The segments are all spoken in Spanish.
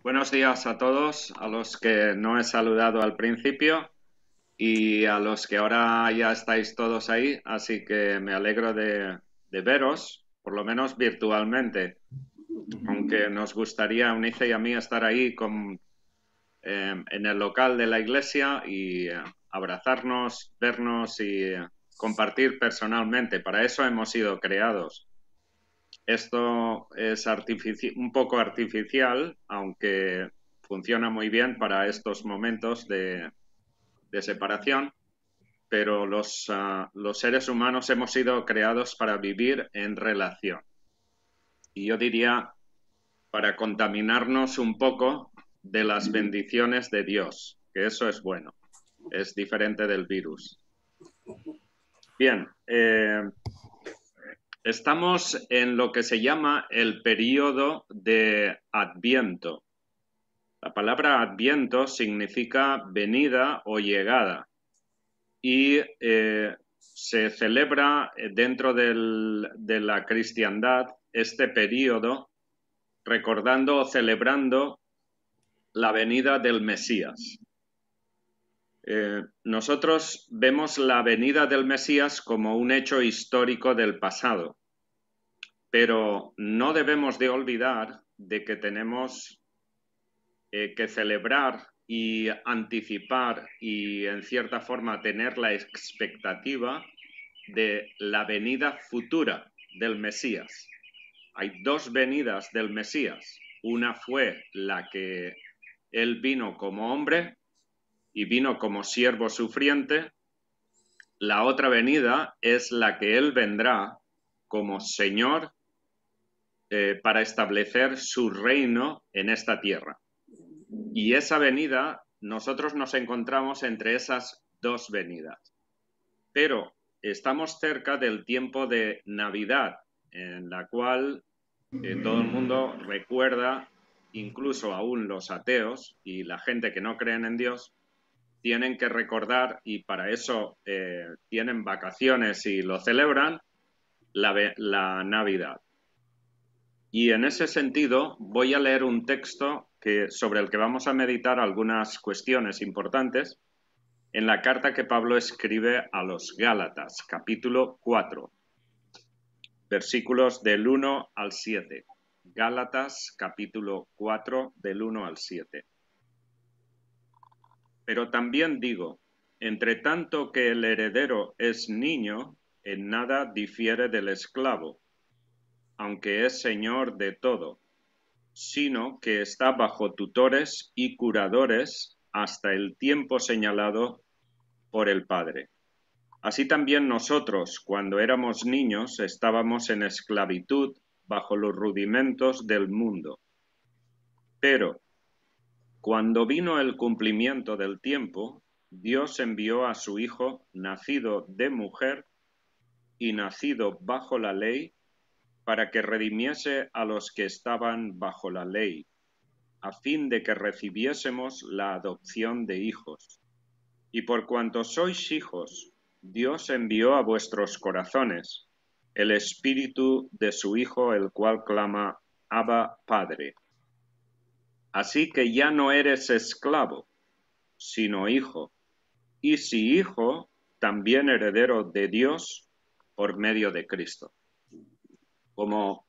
Buenos días a todos, a los que no he saludado al principio y a los que ahora ya estáis todos ahí, así que me alegro de veros, por lo menos virtualmente, aunque nos gustaría, a Unice y a mí, estar ahí en el local de la iglesia y abrazarnos, vernos y compartir personalmente. Para eso hemos sido creados. Esto es un poco artificial, aunque funciona muy bien para estos momentos de separación, pero los seres humanos hemos sido creados para vivir en relación. Y yo diría, para contaminarnos un poco de las bendiciones de Dios, que eso es bueno, es diferente del virus. Bien, estamos en lo que se llama el período de Adviento. La palabra Adviento significa venida o llegada y se celebra dentro de la cristiandad este período recordando o celebrando la venida del Mesías. Nosotros vemos la venida del Mesías como un hecho histórico del pasado, pero no debemos de olvidar de que tenemos que celebrar y anticipar y en cierta forma tener la expectativa de la venida futura del Mesías. Hay dos venidas del Mesías. Una fue la que él vino como hombre y vino como siervo sufriente. La otra venida es la que él vendrá como Señor para establecer su reino en esta tierra. Y esa venida, nosotros nos encontramos entre esas dos venidas. Pero estamos cerca del tiempo de Navidad, en la cual todo el mundo recuerda, incluso aún los ateos y la gente que no creen en Dios, tienen que recordar, y para eso tienen vacaciones y lo celebran, la Navidad. Y en ese sentido voy a leer un texto sobre el que vamos a meditar algunas cuestiones importantes en la carta que Pablo escribe a los Gálatas, capítulo 4, versículos del 1 al 7. Gálatas, capítulo 4, del 1 al 7. Pero también digo, entre tanto que el heredero es niño, en nada difiere del esclavo, aunque es señor de todo, sino que está bajo tutores y curadores hasta el tiempo señalado por el Padre. Así también nosotros, cuando éramos niños, estábamos en esclavitud bajo los rudimentos del mundo. Pero, cuando vino el cumplimiento del tiempo, Dios envió a su Hijo, nacido de mujer y nacido bajo la ley, para que redimiese a los que estaban bajo la ley, a fin de que recibiésemos la adopción de hijos. Y por cuanto sois hijos, Dios envió a vuestros corazones el espíritu de su Hijo, el cual clama, Abba, Padre. Así que ya no eres esclavo, sino hijo, y si hijo, también heredero de Dios por medio de Cristo. Como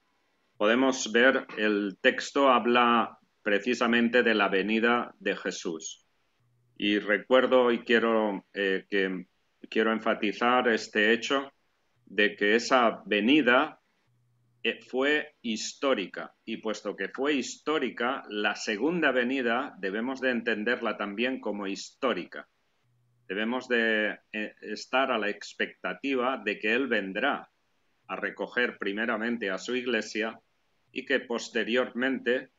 podemos ver, el texto habla precisamente de la venida de Jesús. Y recuerdo y quiero enfatizar este hecho de que esa venida fue histórica, y puesto que fue histórica, la segunda venida debemos de entenderla también como histórica. Debemos de estar a la expectativa de que Él vendrá a recoger primeramente a su iglesia y que posteriormente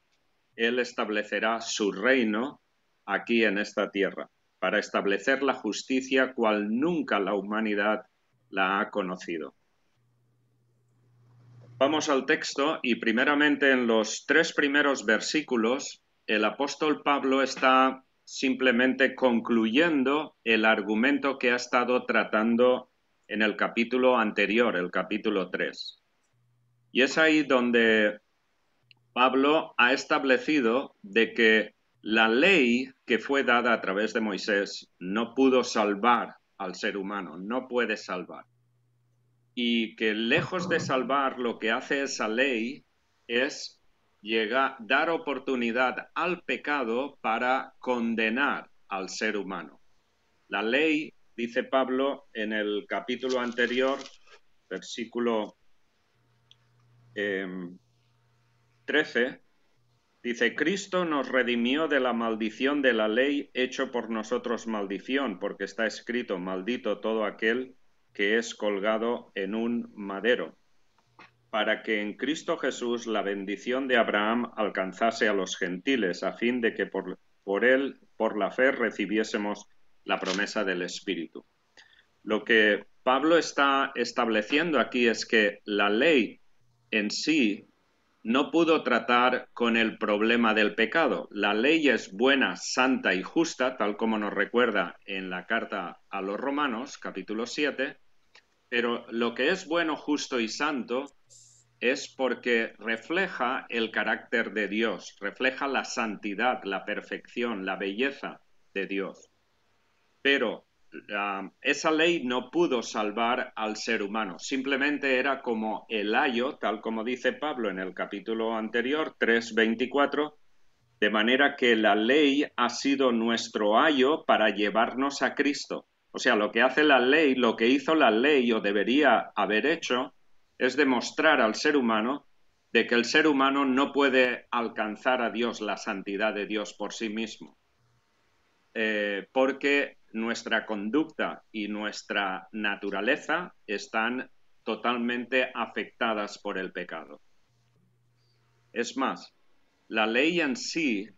Él establecerá su reino aquí en esta tierra, para establecer la justicia cual nunca la humanidad la ha conocido. Vamos al texto y primeramente en los 3 primeros versículos el apóstol Pablo está simplemente concluyendo el argumento que ha estado tratando en el capítulo anterior, el capítulo 3. Y es ahí donde Pablo ha establecido de que la ley que fue dada a través de Moisés no pudo salvar al ser humano, no puede salvar. Y que lejos de salvar, lo que hace esa ley es dar oportunidad al pecado para condenar al ser humano. La ley, dice Pablo en el capítulo anterior, versículo 13, dice: Cristo nos redimió de la maldición de la ley, hecho por nosotros maldición, porque está escrito: maldito todo aquel que es colgado en un madero, para que en Cristo Jesús la bendición de Abraham alcanzase a los gentiles, a fin de que por él, por la fe, recibiésemos la promesa del Espíritu. Lo que Pablo está estableciendo aquí es que la ley en sí no pudo tratar con el problema del pecado. La ley es buena, santa y justa, tal como nos recuerda en la carta a los Romanos, capítulo 7, pero lo que es bueno, justo y santo es porque refleja el carácter de Dios, refleja la santidad, la perfección, la belleza de Dios. Pero esa ley no pudo salvar al ser humano, simplemente era como el ayo, tal como dice Pablo en el capítulo anterior, 3:24, de manera que la ley ha sido nuestro ayo para llevarnos a Cristo. O sea, lo que hace la ley, lo que hizo la ley o debería haber hecho, es demostrar al ser humano de que el ser humano no puede alcanzar a Dios, la santidad de Dios por sí mismo. Porque nuestra conducta y nuestra naturaleza están totalmente afectadas por el pecado. Es más, la ley en sí,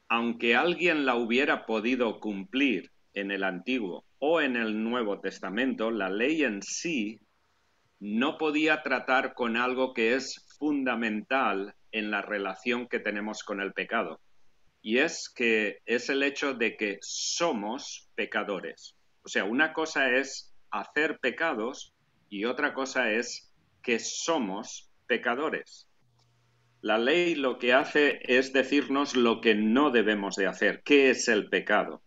aunque alguien la hubiera podido cumplir en el Antiguo o en el Nuevo Testamento, la ley en sí no podía tratar con algo que es fundamental en la relación que tenemos con el pecado. Y es el hecho de que somos pecadores. O sea, una cosa es hacer pecados y otra cosa es que somos pecadores. La ley lo que hace es decirnos lo que no debemos de hacer, qué es el pecado.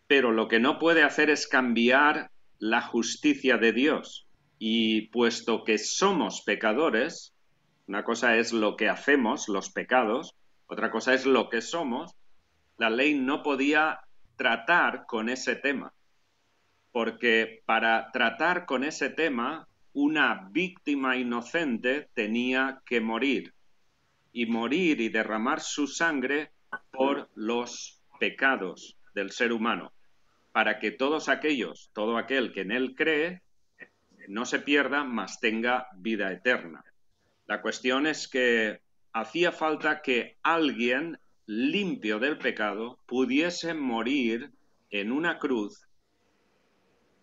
Pero lo que no puede hacer es cambiar la justicia de Dios. Y puesto que somos pecadores, una cosa es lo que hacemos, los pecados, otra cosa es lo que somos, la ley no podía tratar con ese tema. Porque para tratar con ese tema, una víctima inocente tenía que morir. Y morir y derramar su sangre por los pecados del ser humano, para que todo aquel que en él cree, no se pierda, mas tenga vida eterna. La cuestión es que hacía falta que alguien limpio del pecado pudiese morir en una cruz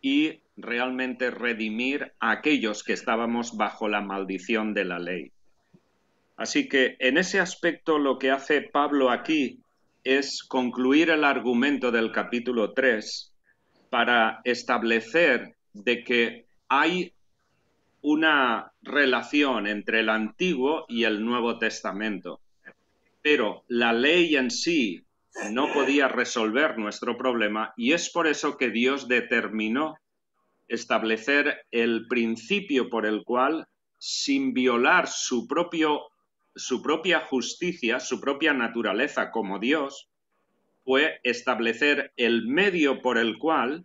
y realmente redimir a aquellos que estábamos bajo la maldición de la ley. Así que en ese aspecto lo que hace Pablo aquí es concluir el argumento del capítulo 3 para establecer de que hay una relación entre el Antiguo y el Nuevo Testamento. Pero la ley en sí no podía resolver nuestro problema y es por eso que Dios determinó establecer el principio por el cual, sin violar su propia justicia, su propia naturaleza como Dios, fue establecer el medio por el cual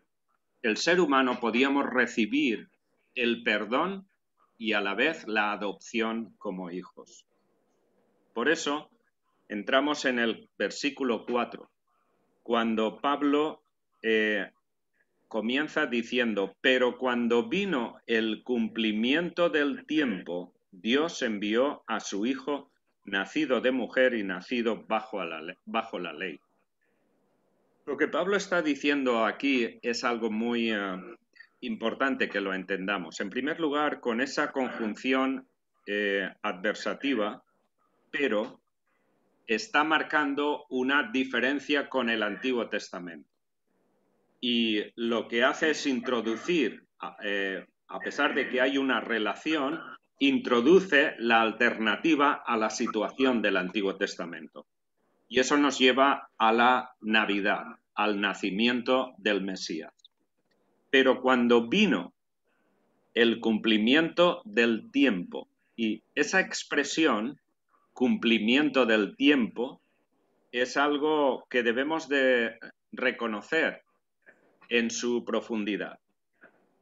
el ser humano podíamos recibir el perdón y a la vez la adopción como hijos. Por eso entramos en el versículo 4, cuando Pablo comienza diciendo: pero cuando vino el cumplimiento del tiempo, Dios envió a su Hijo, nacido de mujer y nacido bajo la ley. Lo que Pablo está diciendo aquí es algo muy importante que lo entendamos. En primer lugar, con esa conjunción adversativa, pero está marcando una diferencia con el Antiguo Testamento. Y lo que hace es introducir, a pesar de que hay una relación, introduce la alternativa a la situación del Antiguo Testamento. Y eso nos lleva a la Navidad, al nacimiento del Mesías. Pero cuando vino el cumplimiento del tiempo, y esa expresión, cumplimiento del tiempo, es algo que debemos de reconocer en su profundidad.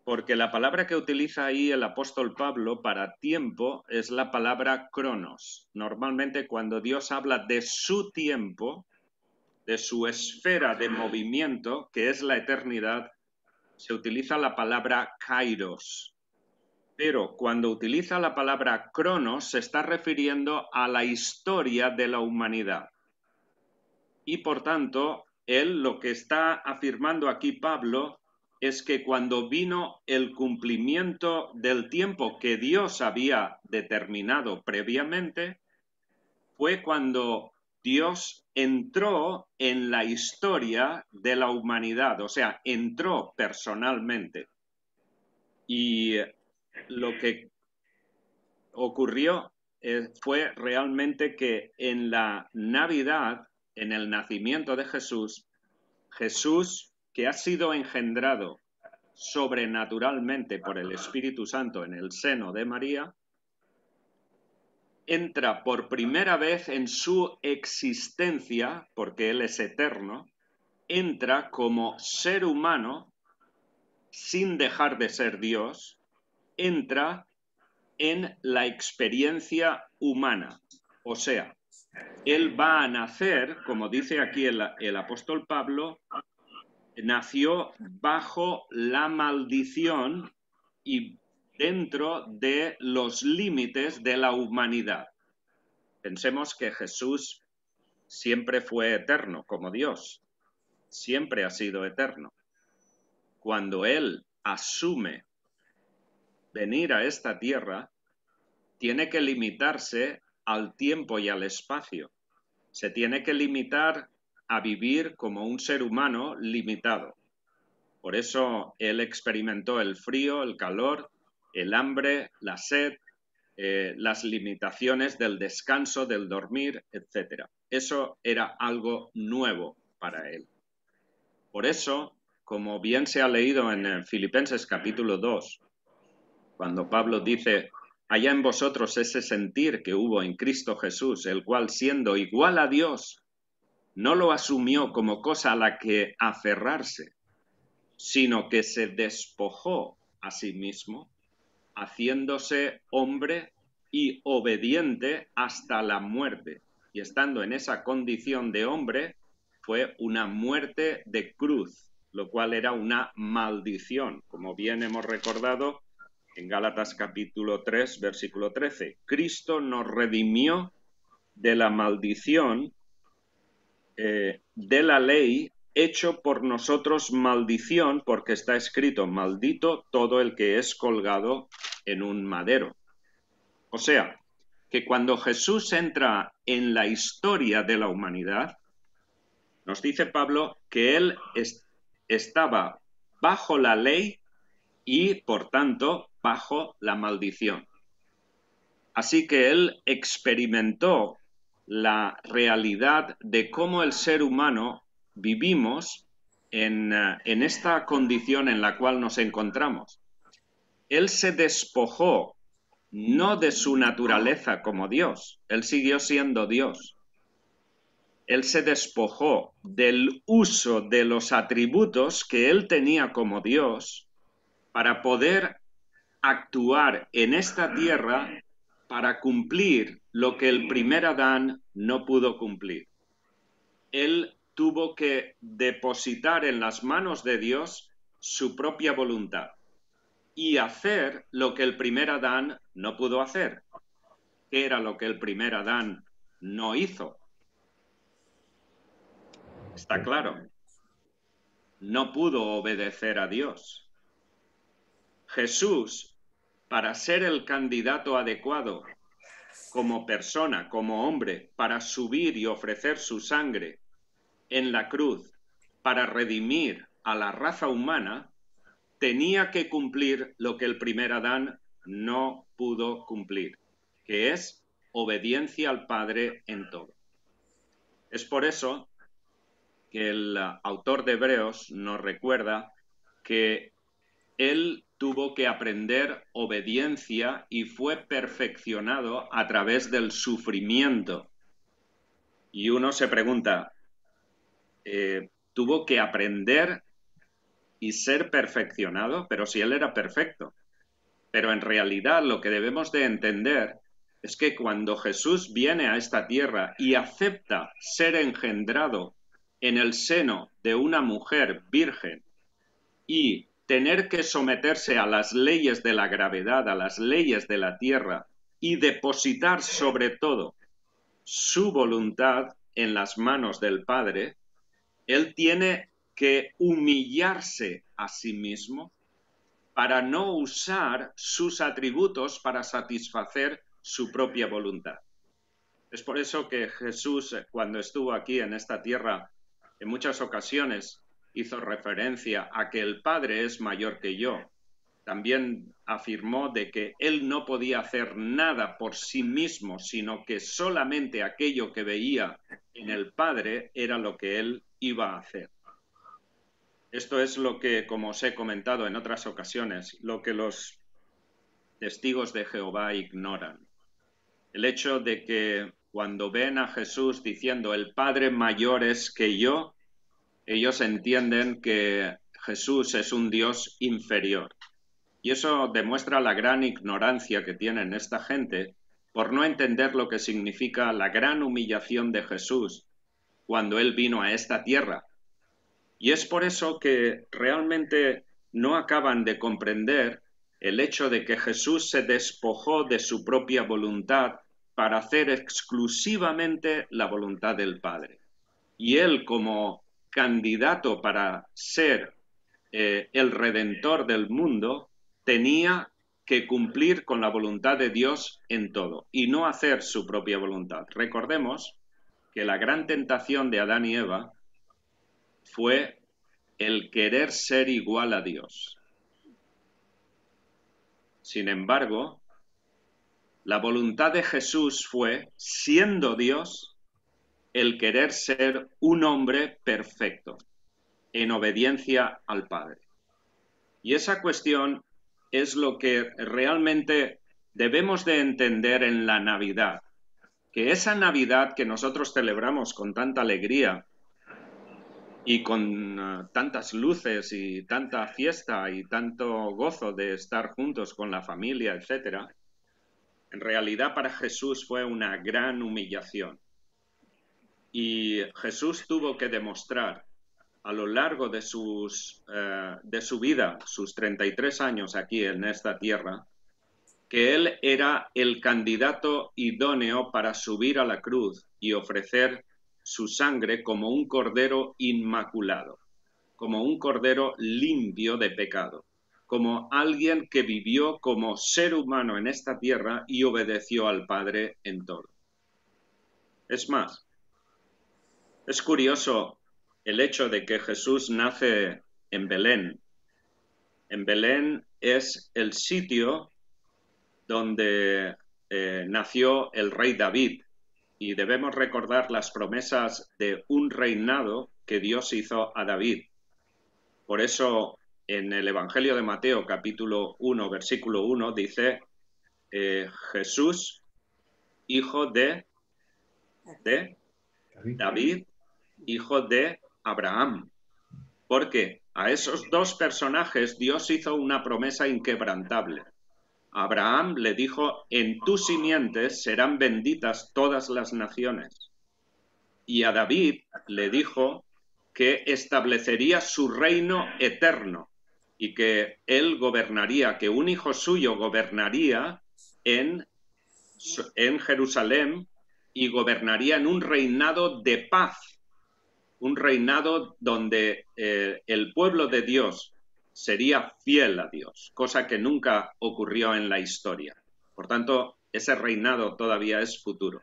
Porque la palabra que utiliza ahí el apóstol Pablo para tiempo es la palabra cronos. Normalmente cuando Dios habla de su tiempo, de su esfera de movimiento, que es la eternidad, se utiliza la palabra kairos. Pero cuando utiliza la palabra cronos, se está refiriendo a la historia de la humanidad. Y por tanto, él lo que está afirmando aquí Pablo es que cuando vino el cumplimiento del tiempo que Dios había determinado previamente, fue cuando Dios entró en la historia de la humanidad, o sea, entró personalmente. Y lo que ocurrió fue realmente que en la Navidad, en el nacimiento de Jesús, Jesús, que ha sido engendrado sobrenaturalmente por el Espíritu Santo en el seno de María, entra por primera vez en su existencia, porque Él es eterno, entra como ser humano, sin dejar de ser Dios, entra en la experiencia humana. O sea, Él va a nacer, como dice aquí el apóstol Pablo, nació bajo la maldición y dentro de los límites de la humanidad. Pensemos que Jesús siempre fue eterno como Dios, siempre ha sido eterno. Cuando Él asume venir a esta tierra, tiene que limitarse al tiempo y al espacio. Se tiene que limitar a vivir como un ser humano limitado. Por eso Él experimentó el frío, el calor, el hambre, la sed, las limitaciones del descanso, del dormir, etc. Eso era algo nuevo para Él. Por eso, como bien se ha leído en Filipenses capítulo 2, cuando Pablo dice: «Haya en vosotros ese sentir que hubo en Cristo Jesús, el cual, siendo igual a Dios, no lo asumió como cosa a la que aferrarse, sino que se despojó a sí mismo, haciéndose hombre y obediente hasta la muerte». Y estando en esa condición de hombre, fue una muerte de cruz, lo cual era una maldición, como bien hemos recordado en Gálatas capítulo 3, versículo 13. Cristo nos redimió de la maldición de la ley, hecho por nosotros maldición, porque está escrito: maldito todo el que es colgado en un madero. O sea, que cuando Jesús entra en la historia de la humanidad, nos dice Pablo que Él estaba bajo la ley y, por tanto, bajo la maldición. Así que Él experimentó la realidad de cómo el ser humano vivimos en esta condición en la cual nos encontramos. Él se despojó no de su naturaleza como Dios, Él siguió siendo Dios. Él se despojó del uso de los atributos que Él tenía como Dios para poder actuar en esta tierra para cumplir lo que el primer Adán no pudo cumplir. Él tuvo que depositar en las manos de Dios su propia voluntad y hacer lo que el primer Adán no pudo hacer. ¿Qué era lo que el primer Adán no hizo? Está claro. No pudo obedecer a Dios. Jesús, para ser el candidato adecuado como persona, como hombre, para subir y ofrecer su sangre en la cruz para redimir a la raza humana, tenía que cumplir lo que el primer Adán no pudo cumplir, que es obediencia al Padre en todo. Es por eso que el autor de Hebreos nos recuerda que él tuvo que aprender obediencia y fue perfeccionado a través del sufrimiento. Y uno se pregunta, ¿tuvo que aprender y ser perfeccionado? Pero si él era perfecto. Pero en realidad lo que debemos de entender es que cuando Jesús viene a esta tierra y acepta ser engendrado en el seno de una mujer virgen y tener que someterse a las leyes de la gravedad, a las leyes de la tierra y depositar sobre todo su voluntad en las manos del Padre, él tiene que humillarse a sí mismo para no usar sus atributos para satisfacer su propia voluntad. Es por eso que Jesús, cuando estuvo aquí en esta tierra, en muchas ocasiones hizo referencia a que el Padre es mayor que yo. También afirmó de que él no podía hacer nada por sí mismo, sino que solamente aquello que veía en el Padre era lo que él iba a hacer. Esto es lo que, como os he comentado en otras ocasiones, lo que los testigos de Jehová ignoran. El hecho de que cuando ven a Jesús diciendo el Padre mayor es que yo, ellos entienden que Jesús es un Dios inferior. Y eso demuestra la gran ignorancia que tienen esta gente por no entender lo que significa la gran humillación de Jesús cuando Él vino a esta tierra. Y es por eso que realmente no acaban de comprender el hecho de que Jesús se despojó de su propia voluntad para hacer exclusivamente la voluntad del Padre. Y Él, como candidato para ser el Redentor del mundo, tenía que cumplir con la voluntad de Dios en todo y no hacer su propia voluntad. Recordemos que la gran tentación de Adán y Eva fue el querer ser igual a Dios. Sin embargo, la voluntad de Jesús fue, siendo Dios, el querer ser un hombre perfecto, en obediencia al Padre. Y esa cuestión es lo que realmente debemos de entender en la Navidad, que esa Navidad que nosotros celebramos con tanta alegría y con tantas luces y tanta fiesta y tanto gozo de estar juntos con la familia, etcétera, en realidad para Jesús fue una gran humillación. Y Jesús tuvo que demostrar a lo largo de su vida, sus 33 años aquí en esta tierra, que Él era el candidato idóneo para subir a la cruz y ofrecer su sangre como un cordero inmaculado, como un cordero limpio de pecado, como alguien que vivió como ser humano en esta tierra y obedeció al Padre en todo. Es más, es curioso el hecho de que Jesús nace en Belén. En Belén es el sitio donde nació el rey David, y debemos recordar las promesas de un reinado que Dios hizo a David. Por eso en el Evangelio de Mateo, capítulo 1, versículo 1, dice Jesús, hijo de David, hijo de Abraham. Porque a esos dos personajes Dios hizo una promesa inquebrantable. Abraham le dijo, en tus simientes serán benditas todas las naciones. Y a David le dijo que establecería su reino eterno y que él gobernaría, que un hijo suyo gobernaría en Jerusalén y gobernaría en un reinado de paz, un reinado donde el pueblo de Dios sería fiel a Dios, cosa que nunca ocurrió en la historia. Por tanto, ese reinado todavía es futuro.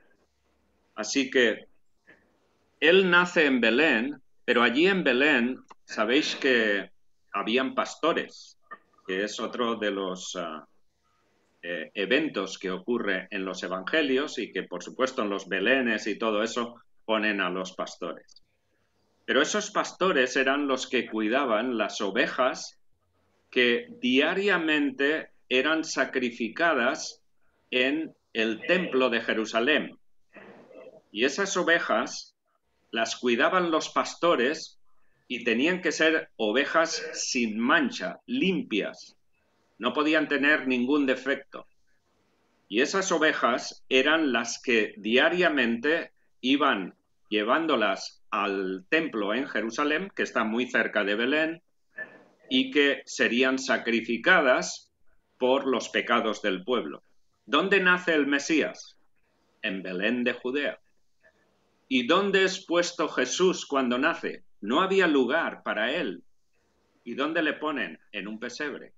Así que él nace en Belén, pero allí en Belén sabéis que habían pastores, que es otro de los eventos que ocurre en los evangelios y que, por supuesto, en los belenes y todo eso ponen a los pastores. Pero esos pastores eran los que cuidaban las ovejas que diariamente eran sacrificadas en el templo de Jerusalén. Y esas ovejas las cuidaban los pastores y tenían que ser ovejas sin mancha, limpias. No podían tener ningún defecto. Y esas ovejas eran las que diariamente iban llevándolas al templo en Jerusalén, que está muy cerca de Belén, y que serían sacrificadas por los pecados del pueblo. ¿Dónde nace el Mesías? En Belén de Judea. ¿Y dónde es puesto Jesús cuando nace? No había lugar para él. ¿Y dónde le ponen? En un pesebre.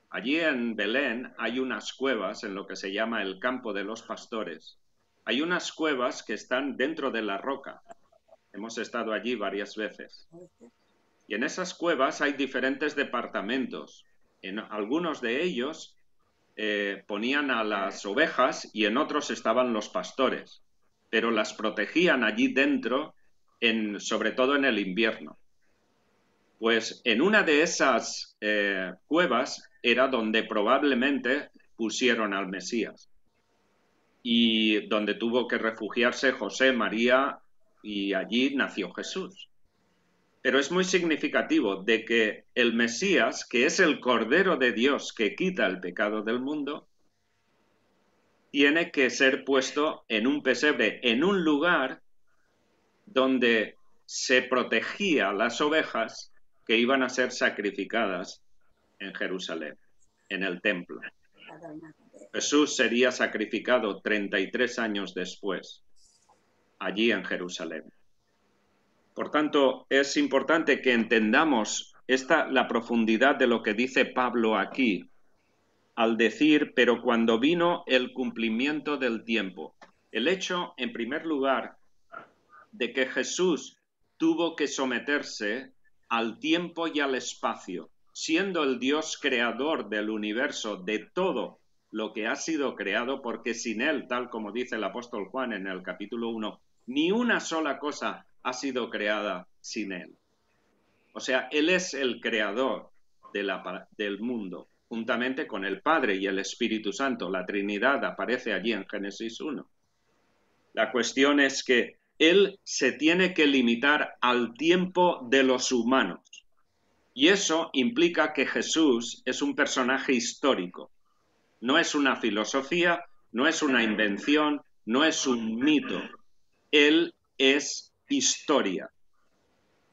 Allí en Belén hay unas cuevas en lo que se llama el campo de los pastores. Hay unas cuevas que están dentro de la roca. Hemos estado allí varias veces. Y en esas cuevas hay diferentes departamentos. En algunos de ellos ponían a las ovejas y en otros estaban los pastores, pero las protegían allí dentro, sobre todo en el invierno. Pues en una de esas cuevas era donde probablemente pusieron al Mesías y donde tuvo que refugiarse José, María, y allí nació Jesús. Pero es muy significativo de que el Mesías, que es el Cordero de Dios que quita el pecado del mundo, tiene que ser puesto en un pesebre, en un lugar donde se protegía a las ovejas que iban a ser sacrificadas en Jerusalén, en el templo. Jesús sería sacrificado 33 años después, allí en Jerusalén. Por tanto, es importante que entendamos la profundidad de lo que dice Pablo aquí, al decir, pero cuando vino el cumplimiento del tiempo. El hecho, en primer lugar, de que Jesús tuvo que someterse al tiempo y al espacio, siendo el Dios creador del universo, de todo lo que ha sido creado, porque sin él, tal como dice el apóstol Juan en el capítulo 1, ni una sola cosa ha sido creada sin él. O sea, él es el creador del mundo, juntamente con el Padre y el Espíritu Santo. La Trinidad aparece allí en Génesis 1. La cuestión es que él se tiene que limitar al tiempo de los humanos. Y eso implica que Jesús es un personaje histórico. No es una filosofía, no es una invención, no es un mito. Él es historia.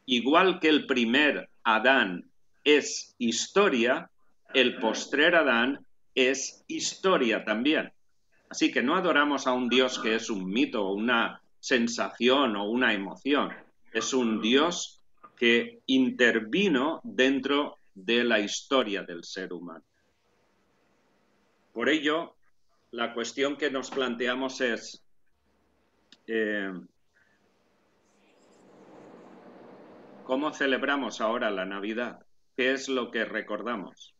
Igual que el primer Adán es historia, el postrer Adán es historia también. Así que no adoramos a un Dios que es un mito, o una sensación o una emoción. Es un Dios que intervino dentro de la historia del ser humano. Por ello, la cuestión que nos planteamos es, ¿cómo celebramos ahora la Navidad? ¿Qué es lo que recordamos?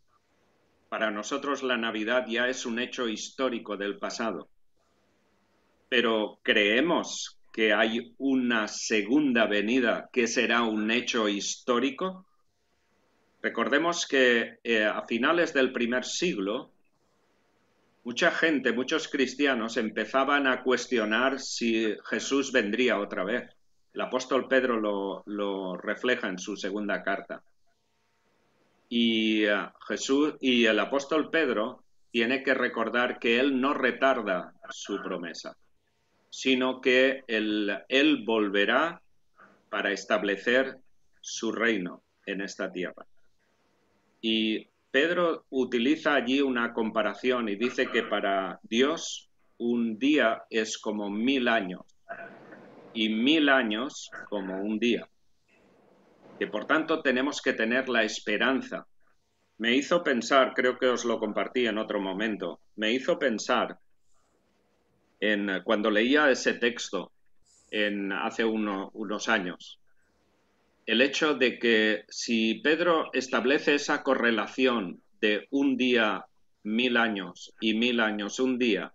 Para nosotros la Navidad ya es un hecho histórico del pasado. Pero ¿creemos que hay una segunda venida que será un hecho histórico? Recordemos que a finales del primer siglo, mucha gente, muchos cristianos empezaban a cuestionar si Jesús vendría otra vez. El apóstol Pedro lo refleja en su segunda carta. Y Jesús y el apóstol Pedro tiene que recordar que él no retarda su promesa, sino que él volverá para establecer su reino en esta tierra. Y Pedro utiliza allí una comparación y dice que para Dios un día es como 1000 años y 1000 años como un día. Que por tanto tenemos que tener la esperanza. Me hizo pensar, creo que os lo compartí en otro momento, me hizo pensar cuando leía ese texto hace unos años, el hecho de que si Pedro establece esa correlación de un día 1000 años y 1000 años un día,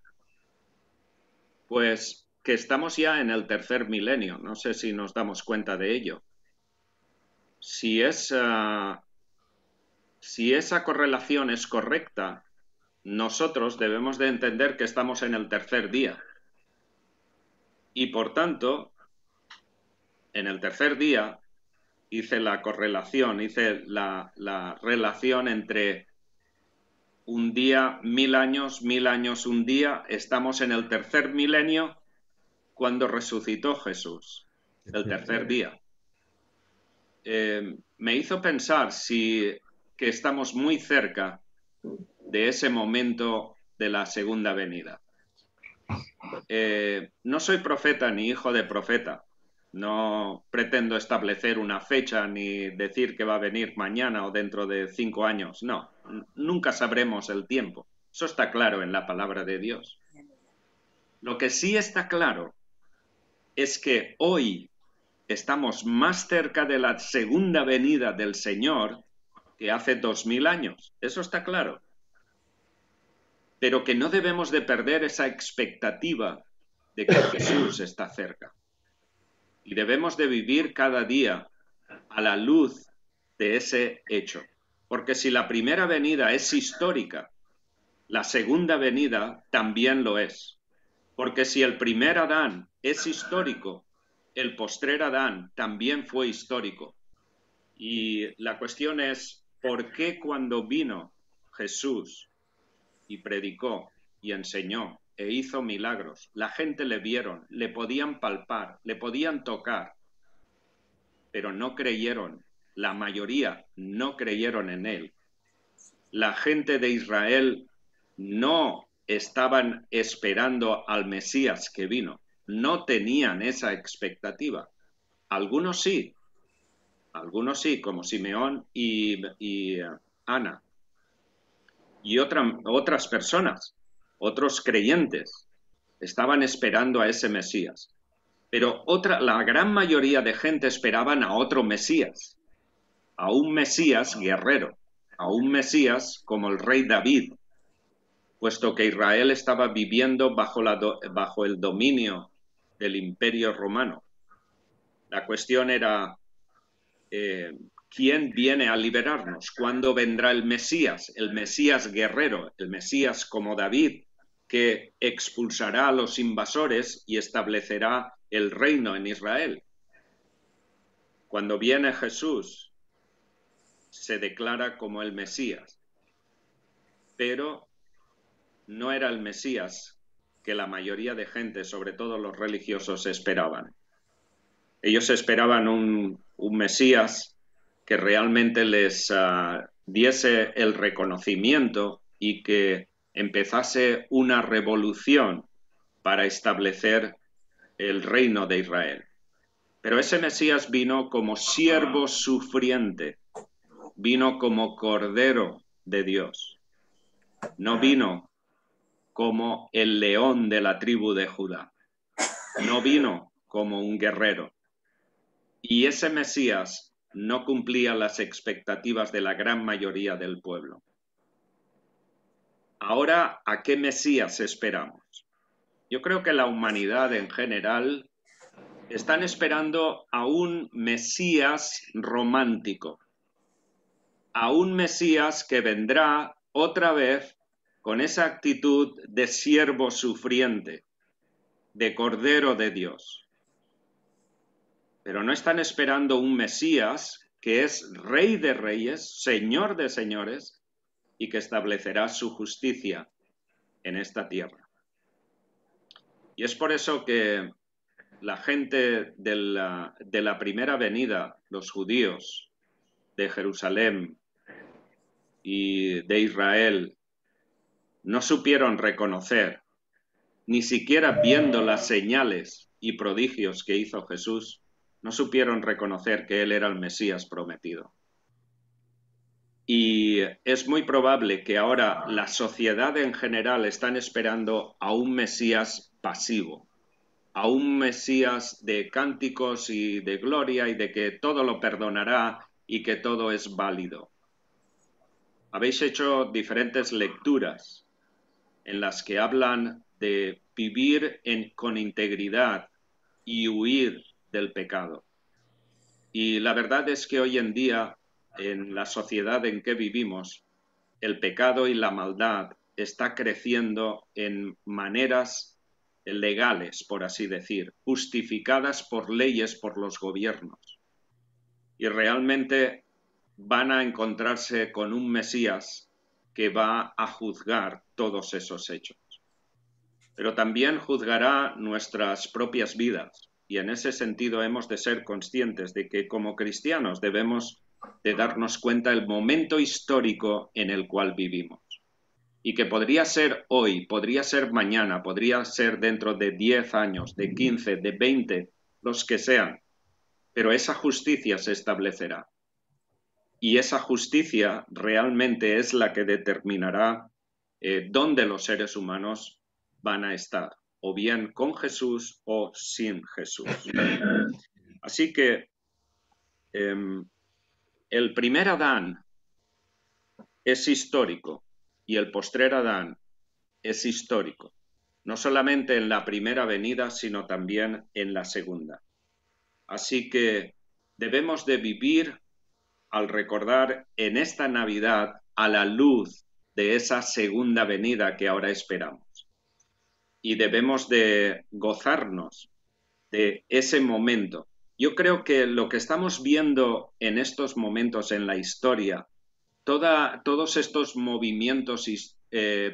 pues que estamos ya en el tercer milenio. No sé si nos damos cuenta de ello. Si esa correlación es correcta, nosotros debemos de entender que estamos en el tercer día. Y por tanto, en el tercer día hice la correlación, hice la relación entre un día, 1000 años, un día. Estamos en el tercer milenio cuando resucitó Jesús, el tercer día. Me hizo pensar que estamos muy cerca de ese momento de la segunda venida. No soy profeta ni hijo de profeta. No pretendo establecer una fecha ni decir que va a venir mañana o dentro de 5 años. No, nunca sabremos el tiempo. Eso está claro en la palabra de Dios. Lo que sí está claro es que hoy estamos más cerca de la segunda venida del Señor que hace 2000 años. Eso está claro. Pero que no debemos de perder esa expectativa de que Jesús está cerca. Y debemos de vivir cada día a la luz de ese hecho. Porque si la primera venida es histórica, la segunda venida también lo es. Porque si el primer Adán es histórico, el postrer Adán también fue histórico. Y la cuestión es, ¿por qué cuando vino Jesús y predicó y enseñó e hizo milagros, la gente le vieron, le podían palpar, le podían tocar, pero no creyeron? La mayoría no creyeron en él. La gente de Israel no estaban esperando al Mesías que vino, no tenían esa expectativa. Algunos sí, como Simeón y Ana, y otras personas, otros creyentes, estaban esperando a ese Mesías. Pero la gran mayoría de gente esperaban a otro Mesías, a un Mesías guerrero, a un Mesías como el rey David, puesto que Israel estaba viviendo bajo el dominio del Imperio Romano. La cuestión era, ¿quién viene a liberarnos? ¿Cuándo vendrá el Mesías guerrero, el Mesías como David, que expulsará a los invasores y establecerá el reino en Israel? Cuando viene Jesús, se declara como el Mesías, pero no era el Mesías que la mayoría de gente, sobre todo los religiosos, esperaban. Ellos esperaban un Mesías que realmente les diese el reconocimiento y que empezase una revolución para establecer el reino de Israel. Pero ese Mesías vino como siervo sufriente, vino como Cordero de Dios, no vino como el león de la tribu de Judá, no vino como un guerrero. Y ese Mesías no cumplía las expectativas de la gran mayoría del pueblo. Ahora, ¿a qué Mesías esperamos? Yo creo que la humanidad en general están esperando a un Mesías romántico, a un Mesías que vendrá otra vez con esa actitud de siervo sufriente, de Cordero de Dios. Pero no están esperando un Mesías que es Rey de Reyes, Señor de Señores, y que establecerá su justicia en esta tierra. Y es por eso que la gente de la primera venida, los judíos de Jerusalén y de Israel, no supieron reconocer, ni siquiera viendo las señales y prodigios que hizo Jesús, no supieron reconocer que él era el Mesías prometido. Y es muy probable que ahora la sociedad en general están esperando a un Mesías pasivo, a un Mesías de cánticos y de gloria y de que todo lo perdonará y que todo es válido. habéis hecho diferentes lecturas en las que hablan de vivir con integridad y huir del pecado. Y la verdad es que hoy en día, en la sociedad en que vivimos, el pecado y la maldad está creciendo en maneras legales, por así decir, justificadas por leyes, por los gobiernos. Y realmente van a encontrarse con un Mesías que va a juzgar todos esos hechos. Pero también juzgará nuestras propias vidas. Y en ese sentido hemos de ser conscientes de que como cristianos debemos de darnos cuenta del momento histórico en el cual vivimos. Y que podría ser hoy, podría ser mañana, podría ser dentro de 10 años, de 15, de 20, los que sean. Pero esa justicia se establecerá. Y esa justicia realmente es la que determinará dónde los seres humanos van a estar, o bien con Jesús o sin Jesús. Así que el primer Adán es histórico y el postrer Adán es histórico, no solamente en la primera venida, sino también en la segunda. Así que debemos de vivir al recordar en esta Navidad a la luz de esa segunda venida que ahora esperamos. Y debemos de gozarnos de ese momento. Yo creo que lo que estamos viendo en estos momentos en la historia, todos estos movimientos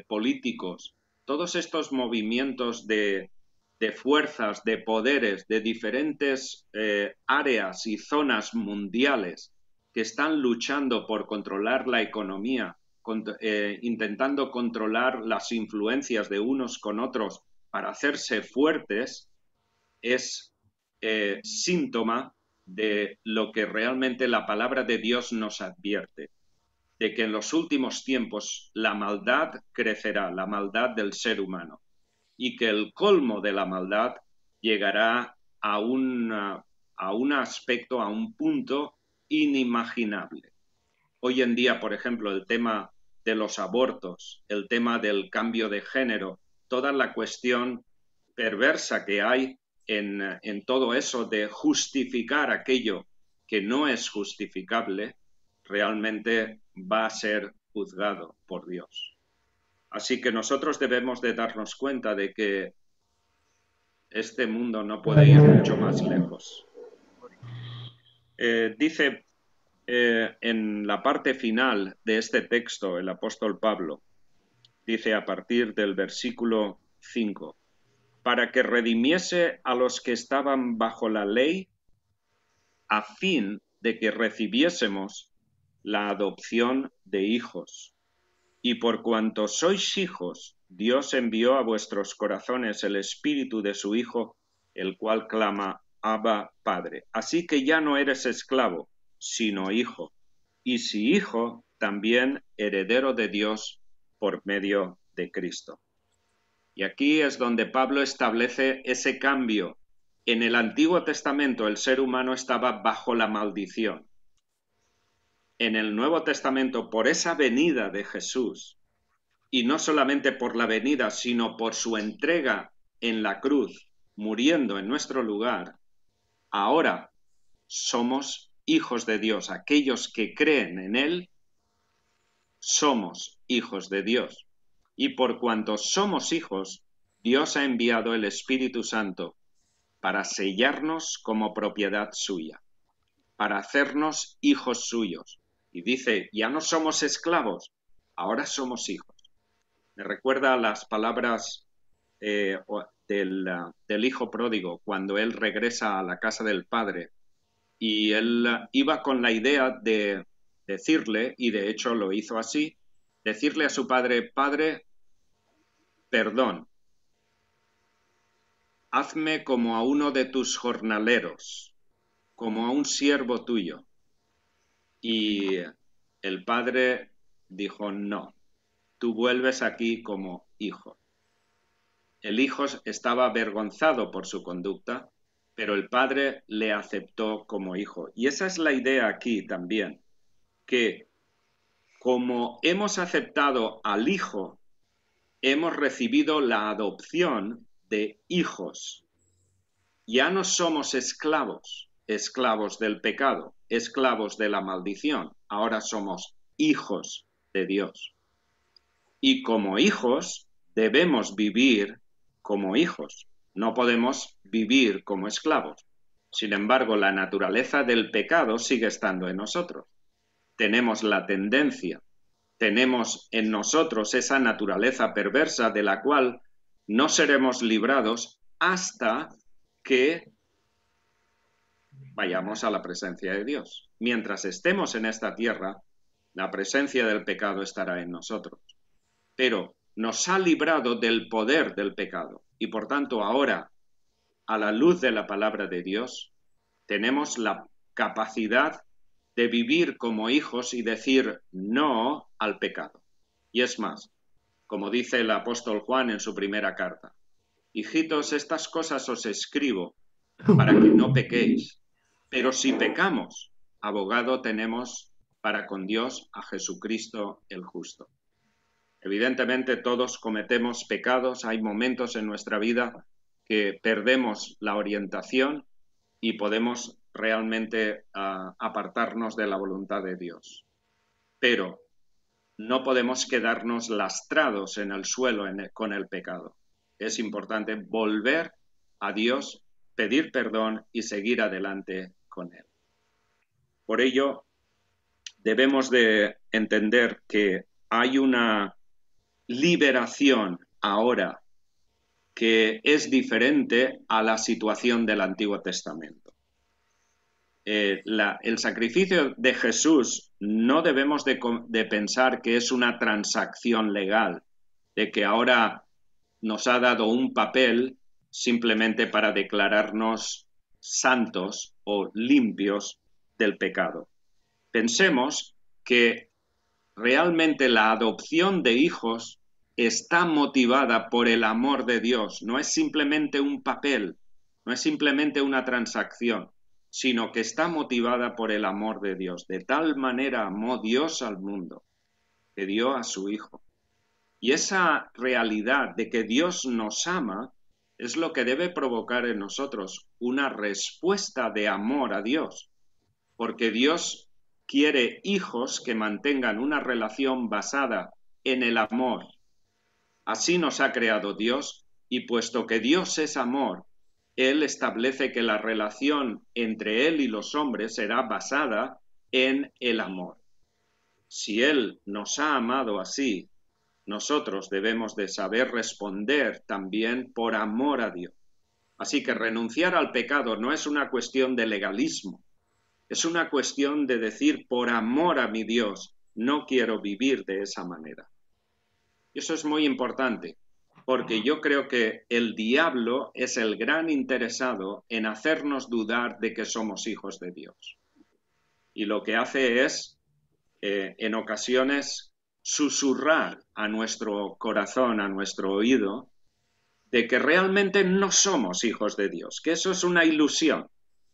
políticos, todos estos movimientos de fuerzas, de poderes, de diferentes áreas y zonas mundiales que están luchando por controlar la economía, intentando controlar las influencias de unos con otros para hacerse fuertes, es síntoma de lo que realmente la palabra de Dios nos advierte, de que en los últimos tiempos la maldad crecerá, la maldad del ser humano, y que el colmo de la maldad llegará a un aspecto, a un punto inimaginable. Hoy en día, por ejemplo, el tema de los abortos, el tema del cambio de género, toda la cuestión perversa que hay en todo eso de justificar aquello que no es justificable, realmente va a ser juzgado por Dios. Así que nosotros debemos de darnos cuenta de que este mundo no puede ir mucho más lejos. Dice en la parte final de este texto el apóstol Pablo, dice a partir del versículo 5, para que redimiese a los que estaban bajo la ley, a fin de que recibiésemos la adopción de hijos. Y por cuanto sois hijos, Dios envió a vuestros corazones el espíritu de su Hijo, el cual clama, Abba, Padre. Así que ya no eres esclavo, sino hijo. Y si hijo, también heredero de Dios por medio de Cristo. Y aquí es donde Pablo establece ese cambio. En el Antiguo Testamento el ser humano estaba bajo la maldición. En el Nuevo Testamento, por esa venida de Jesús, y no solamente por la venida, sino por su entrega en la cruz, muriendo en nuestro lugar, ahora somos hijos de Dios. Aquellos que creen en Él, somos hijos de Dios. Y por cuanto somos hijos, Dios ha enviado el Espíritu Santo para sellarnos como propiedad suya, para hacernos hijos suyos. Y dice, ya no somos esclavos, ahora somos hijos. Me recuerda a las palabras del hijo pródigo cuando él regresa a la casa del padre, y él iba con la idea de decirle, y de hecho lo hizo así, decirle a su padre, Padre, perdón, hazme como a uno de tus jornaleros, como a un siervo tuyo. Y el padre dijo, no, tú vuelves aquí como hijo. El hijo estaba avergonzado por su conducta, pero el padre le aceptó como hijo. Y esa es la idea aquí también, que como hemos aceptado al Hijo, hemos recibido la adopción de hijos. Ya no somos esclavos, esclavos del pecado, esclavos de la maldición. Ahora somos hijos de Dios. Y como hijos debemos vivir como hijos. No podemos vivir como esclavos. Sin embargo, la naturaleza del pecado sigue estando en nosotros. Tenemos la tendencia, tenemos en nosotros esa naturaleza perversa de la cual no seremos librados hasta que vayamos a la presencia de Dios. Mientras estemos en esta tierra, la presencia del pecado estará en nosotros. Pero nos ha librado del poder del pecado y por tanto ahora, a la luz de la palabra de Dios, tenemos la capacidad de vivir como hijos y decir no al pecado. Y es más, como dice el apóstol Juan en su primera carta, hijitos, estas cosas os escribo para que no pequéis, pero si pecamos, abogado tenemos para con Dios a Jesucristo el justo. Evidentemente todos cometemos pecados, hay momentos en nuestra vida que perdemos la orientación y podemos realmente apartarnos de la voluntad de Dios. Pero no podemos quedarnos lastrados en el suelo con el pecado. Es importante volver a Dios, pedir perdón y seguir adelante con Él. Por ello, debemos de entender que hay una liberación ahora que es diferente a la situación del Antiguo Testamento. El sacrificio de Jesús no debemos de pensar que es una transacción legal, de que ahora nos ha dado un papel simplemente para declararnos santos o limpios del pecado. Pensemos que realmente la adopción de hijos está motivada por el amor de Dios, no es simplemente un papel, no es simplemente una transacción, sino que está motivada por el amor de Dios. De tal manera amó Dios al mundo, que dio a su Hijo. Y esa realidad de que Dios nos ama es lo que debe provocar en nosotros una respuesta de amor a Dios, porque Dios quiere hijos que mantengan una relación basada en el amor. Así nos ha creado Dios, y puesto que Dios es amor, Él establece que la relación entre Él y los hombres será basada en el amor. Si Él nos ha amado así, nosotros debemos de saber responder también por amor a Dios. Así que renunciar al pecado no es una cuestión de legalismo, es una cuestión de decir por amor a mi Dios, no quiero vivir de esa manera. Y eso es muy importante, porque yo creo que el diablo es el gran interesado en hacernos dudar de que somos hijos de Dios. Y lo que hace es, en ocasiones, susurrar a nuestro corazón, a nuestro oído, de que realmente no somos hijos de Dios, que eso es una ilusión,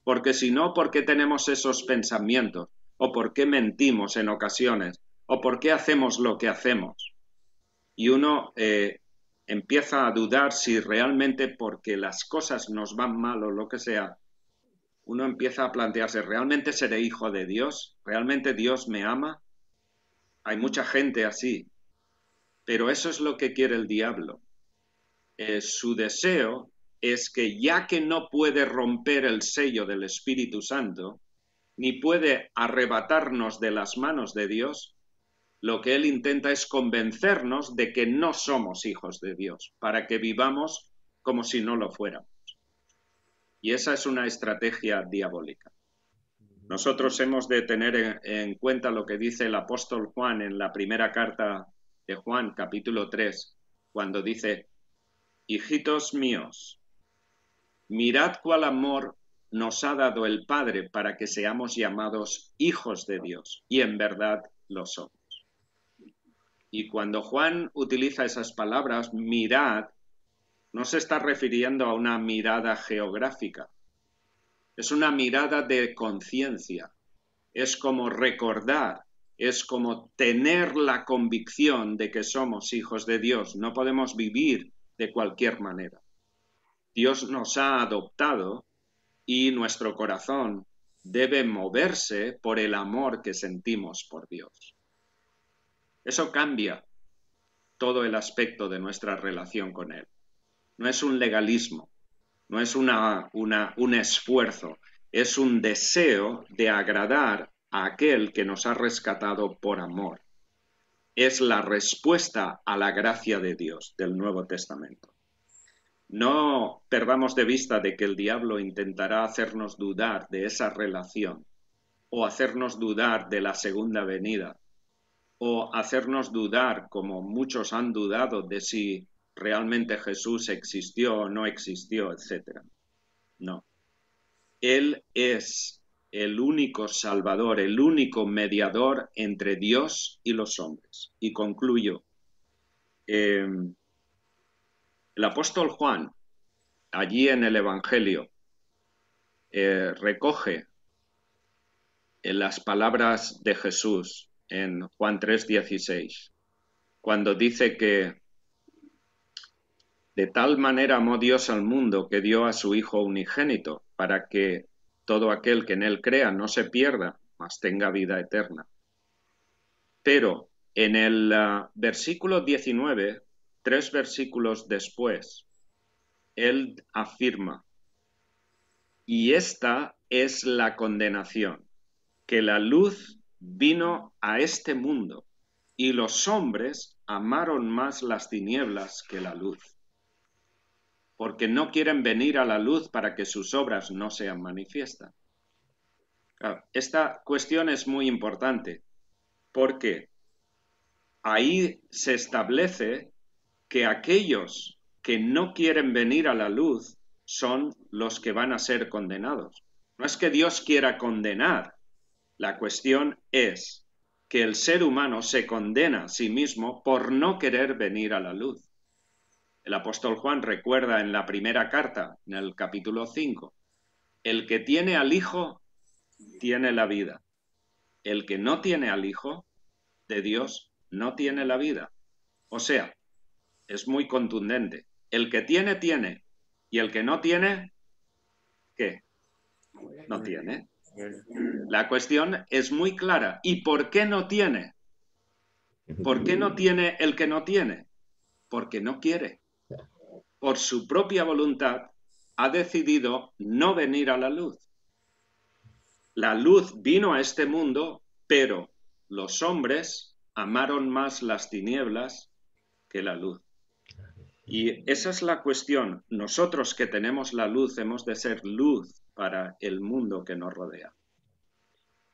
porque si no, ¿por qué tenemos esos pensamientos? ¿O por qué mentimos en ocasiones? ¿O por qué hacemos lo que hacemos? Y uno empieza a dudar si realmente porque las cosas nos van mal o lo que sea, uno empieza a plantearse, ¿realmente seré hijo de Dios? ¿Realmente Dios me ama? Hay mucha gente así, pero eso es lo que quiere el diablo. Su deseo es que ya que no puede romper el sello del Espíritu Santo, ni puede arrebatarnos de las manos de Dios, lo que él intenta es convencernos de que no somos hijos de Dios, para que vivamos como si no lo fuéramos. Y esa es una estrategia diabólica. Nosotros hemos de tener en cuenta lo que dice el apóstol Juan en la primera carta de Juan, capítulo 3, cuando dice, hijitos míos, mirad cuál amor nos ha dado el Padre para que seamos llamados hijos de Dios, y en verdad lo somos. Y cuando Juan utiliza esas palabras, mirad, no se está refiriendo a una mirada geográfica. Es una mirada de conciencia. Es como recordar es como tener la convicción de que somos hijos de Dios. No podemos vivir de cualquier manera. Dios nos ha adoptado y nuestro corazón debe moverse por el amor que sentimos por Dios. Eso cambia todo el aspecto de nuestra relación con Él. No es un legalismo, no es un esfuerzo, es un deseo de agradar a aquel que nos ha rescatado por amor. Es la respuesta a la gracia de Dios del Nuevo Testamento. No perdamos de vista de que el diablo intentará hacernos dudar de esa relación, o hacernos dudar de la segunda venida, o hacernos dudar, como muchos han dudado, de si realmente Jesús existió o no existió, etc. No. Él es el único Salvador, el único mediador entre Dios y los hombres. Y concluyo. El apóstol Juan, allí en el Evangelio, recoge en las palabras de Jesús en Juan 3:16, cuando dice que de tal manera amó Dios al mundo que dio a su Hijo unigénito, para que todo aquel que en él crea no se pierda, mas tenga vida eterna. Pero en el versículo 19, 3 versículos después, él afirma: y esta es la condenación, que la luz vino a este mundo, y los hombres amaron más las tinieblas que la luz, porque no quieren venir a la luz para que sus obras no sean manifiestas. Claro, esta cuestión es muy importante, porque ahí se establece que aquellos que no quieren venir a la luz son los que van a ser condenados. No es que Dios quiera condenar, la cuestión es que el ser humano se condena a sí mismo por no querer venir a la luz. El apóstol Juan recuerda en la primera carta, en el capítulo 5, el que tiene al Hijo tiene la vida. El que no tiene al Hijo de Dios no tiene la vida. O sea, es muy contundente. El que tiene, tiene. Y el que no tiene, ¿qué? No tiene. La cuestión es muy clara. ¿Y por qué no tiene? ¿Por qué no tiene el que no tiene? Porque no quiere. Por su propia voluntad ha decidido no venir a la luz. La luz vino a este mundo, pero los hombres amaron más las tinieblas que la luz. Y esa es la cuestión. Nosotros que tenemos la luz hemos de ser luz para el mundo que nos rodea.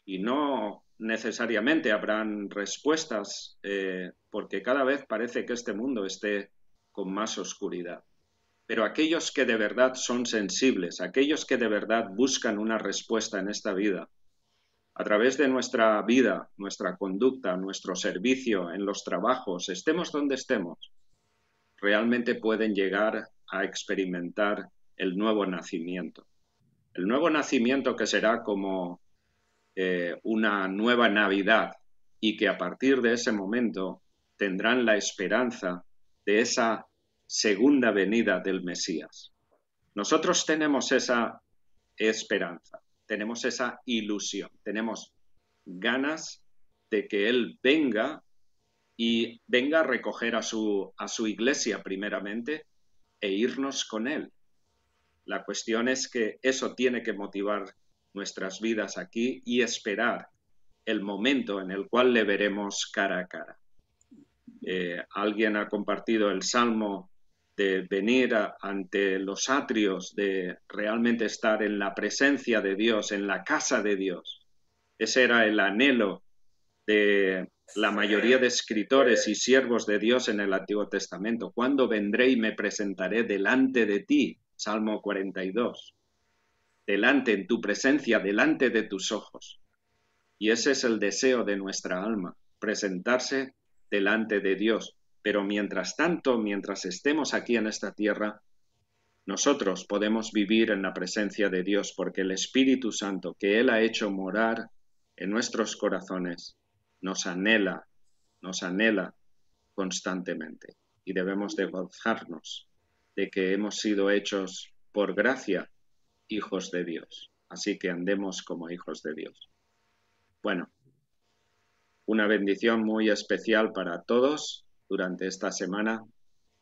Y no necesariamente habrán respuestas, porque cada vez parece que este mundo esté con más oscuridad. Pero aquellos que de verdad son sensibles, aquellos que de verdad buscan una respuesta en esta vida, a través de nuestra vida, nuestra conducta, nuestro servicio, en los trabajos, estemos donde estemos, realmente pueden llegar a experimentar el nuevo nacimiento. El nuevo nacimiento que será como una nueva Navidad, y que a partir de ese momento tendrán la esperanza de esa segunda venida del Mesías. Nosotros tenemos esa esperanza, tenemos esa ilusión, tenemos ganas de que Él venga y venga a recoger a su iglesia primeramente e irnos con Él. La cuestión es que eso tiene que motivar nuestras vidas aquí y esperar el momento en el cual le veremos cara a cara. Alguien ha compartido el salmo de venir ante los atrios, de realmente estar en la presencia de Dios, en la casa de Dios. Ese era el anhelo de la mayoría de escritores y siervos de Dios en el Antiguo Testamento. ¿Cuándo vendré y me presentaré delante de ti? Salmo 42. Delante, en tu presencia, delante de tus ojos. Y ese es el deseo de nuestra alma, presentarse delante de Dios. Pero mientras tanto, mientras estemos aquí en esta tierra, nosotros podemos vivir en la presencia de Dios, porque el Espíritu Santo que Él ha hecho morar en nuestros corazones nos anhela constantemente. Y debemos de gozarnos de que hemos sido hechos por gracia hijos de Dios. Así que andemos como hijos de Dios. Bueno, una bendición muy especial para todos durante esta semana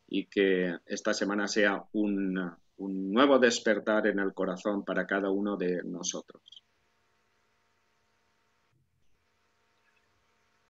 y que esta semana sea un nuevo despertar en el corazón para cada uno de nosotros.